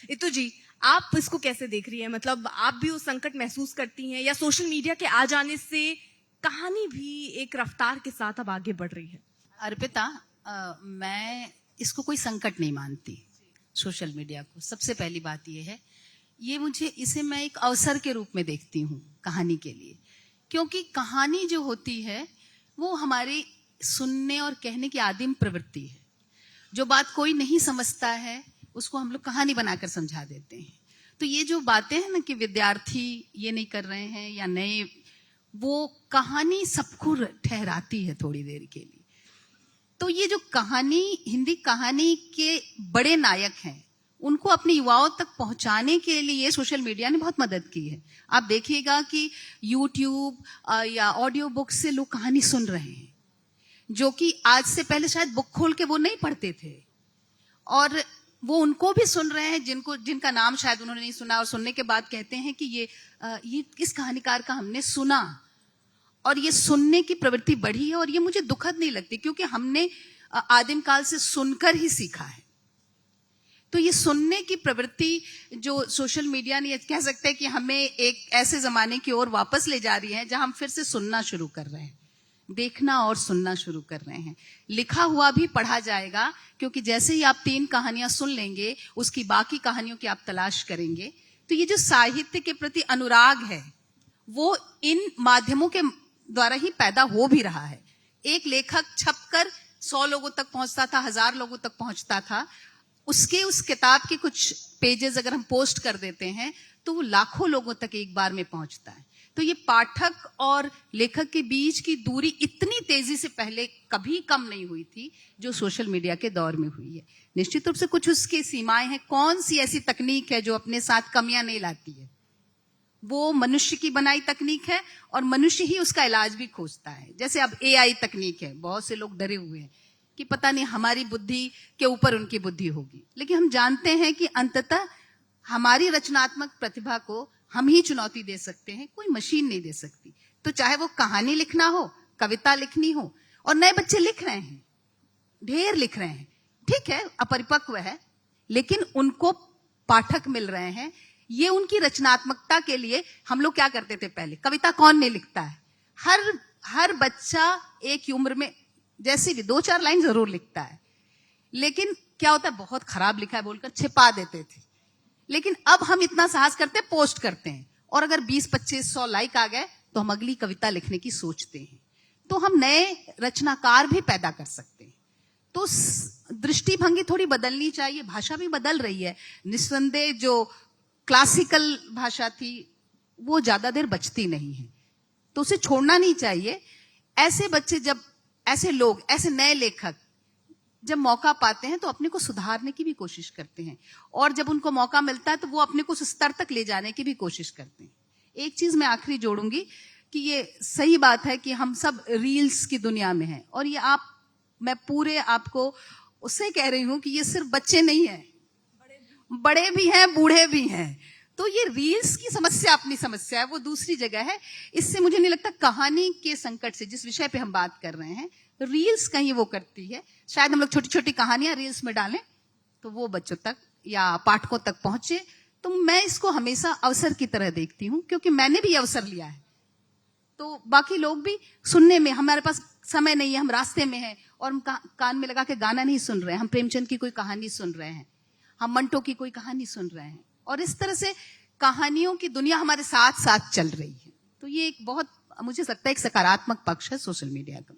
इतु जी, आप इसको कैसे देख रही हैं? मतलब आप भी वो संकट महसूस करती हैं या सोशल मीडिया के आ जाने से कहानी भी एक रफ्तार के साथ अब आगे बढ़ रही है? अर्पिता, मैं इसको कोई संकट नहीं मानती। सोशल मीडिया को सबसे पहली बात यह है, इसे मैं एक अवसर के रूप में देखती हूँ कहानी के लिए। क्योंकि कहानी जो होती है वो हमारी सुनने और कहने की आदिम प्रवृत्ति है। जो बात कोई नहीं समझता है उसको हम लोग कहानी बनाकर समझा देते हैं। तो ये जो बातें हैं ना कि विद्यार्थी ये नहीं कर रहे हैं या नए, वो कहानी सबको ठहराती है थोड़ी देर के लिए। तो ये जो कहानी, हिंदी कहानी के बड़े नायक हैं, उनको अपने युवाओं तक पहुंचाने के लिए सोशल मीडिया ने बहुत मदद की है। आप देखिएगा कि यूट्यूब या ऑडियो बुक से लोग कहानी सुन रहे हैं, जो कि आज से पहले शायद बुक खोल के वो नहीं पढ़ते थे, और वो उनको भी सुन रहे हैं जिनका नाम शायद उन्होंने नहीं सुना, और सुनने के बाद कहते हैं कि ये इस कहानीकार का हमने सुना, और ये सुनने की प्रवृत्ति बढ़ी है। और ये मुझे दुखद नहीं लगती, क्योंकि हमने आदिम काल से सुनकर ही सीखा है। तो ये सुनने की प्रवृत्ति जो सोशल मीडिया ने, कह सकते हैं कि हमें एक ऐसे जमाने की ओर वापस ले जा रही है जहां हम फिर से सुनना शुरू कर रहे हैं, देखना और सुनना शुरू कर रहे हैं। लिखा हुआ भी पढ़ा जाएगा, क्योंकि जैसे ही आप 3 कहानियां सुन लेंगे, उसकी बाकी कहानियों की आप तलाश करेंगे। तो ये जो साहित्य के प्रति अनुराग है वो इन माध्यमों के द्वारा ही पैदा हो भी रहा है। एक लेखक छपकर 100 लोगों तक पहुंचता था, 1000 लोगों तक पहुंचता था। उसके उस किताब के कुछ पेजेस अगर हम पोस्ट कर देते हैं तो वो लाखों लोगों तक एक बार में पहुंचता है। तो ये पाठक और लेखक के बीच की दूरी इतनी तेजी से पहले कभी कम नहीं हुई थी जो सोशल मीडिया के दौर में हुई है। निश्चित रूप से कुछ उसकी सीमाएं हैं। कौन सी ऐसी तकनीक है जो अपने साथ कमियां नहीं लाती है? वो मनुष्य की बनाई तकनीक है, और मनुष्य ही उसका इलाज भी खोजता है। जैसे अब AI तकनीक है, बहुत से लोग डरे हुए हैं कि पता नहीं हमारी बुद्धि के ऊपर उनकी बुद्धि होगी, लेकिन हम जानते हैं कि अंततः हमारी रचनात्मक प्रतिभा को हम ही चुनौती दे सकते हैं, कोई मशीन नहीं दे सकती। तो चाहे वो कहानी लिखना हो, कविता लिखनी हो, और नए बच्चे लिख रहे हैं, ढेर लिख रहे हैं, ठीक है, अपरिपक्व है, लेकिन उनको पाठक मिल रहे हैं। ये उनकी रचनात्मकता के लिए हम लोग क्या करते थे पहले? कविता कौन नहीं लिखता है? हर बच्चा एक उम्र में जैसे भी 2-4 लाइन जरूर लिखता है, लेकिन क्या होता है, बहुत खराब लिखा है बोलकर छिपा देते थे। लेकिन अब हम इतना साहस करते हैं, पोस्ट करते हैं, और अगर 20-25-100 लाइक आ गए तो हम अगली कविता लिखने की सोचते हैं। तो हम नए रचनाकार भी पैदा कर सकते हैं। तो दृष्टिभंगी थोड़ी बदलनी चाहिए। भाषा भी बदल रही है निस्संदेह। जो क्लासिकल भाषा थी वो ज्यादा देर बचती नहीं है, तो उसे छोड़ना नहीं चाहिए। ऐसे बच्चे जब, ऐसे लोग, ऐसे नए लेखक जब मौका पाते हैं तो अपने को सुधारने की भी कोशिश करते हैं, और जब उनको मौका मिलता है तो वो अपने को उस स्तर तक ले जाने की भी कोशिश करते हैं। एक चीज मैं आखिरी जोड़ूंगी कि ये सही बात है कि हम सब रील्स की दुनिया में हैं, और ये मैं पूरे आपको उससे कह रही हूं कि ये सिर्फ बच्चे नहीं हैं, बड़े भी हैं, बूढ़े भी हैं। तो ये रील्स की समस्या अपनी समस्या है, वो दूसरी जगह है। इससे मुझे नहीं लगता कहानी के संकट से, जिस विषय पे हम बात कर रहे हैं, रील्स कहीं वो करती है। शायद हम लोग छोटी छोटी कहानियां रील्स में डालें तो वो बच्चों तक या पाठकों तक पहुंचे। तो मैं इसको हमेशा अवसर की तरह देखती हूँ, क्योंकि मैंने भी अवसर लिया है। तो बाकी लोग भी सुनने में, हमारे पास समय नहीं है, हम रास्ते में हैं और हम कान में लगा के गाना नहीं सुन रहे हैं, हम प्रेमचंद की कोई कहानी सुन रहे हैं, हम मंटो की कोई कहानी सुन रहे हैं, और इस तरह से कहानियों की दुनिया हमारे साथ साथ चल रही है। तो ये एक बहुत, मुझे लगता है, एक सकारात्मक पक्ष है सोशल मीडिया का।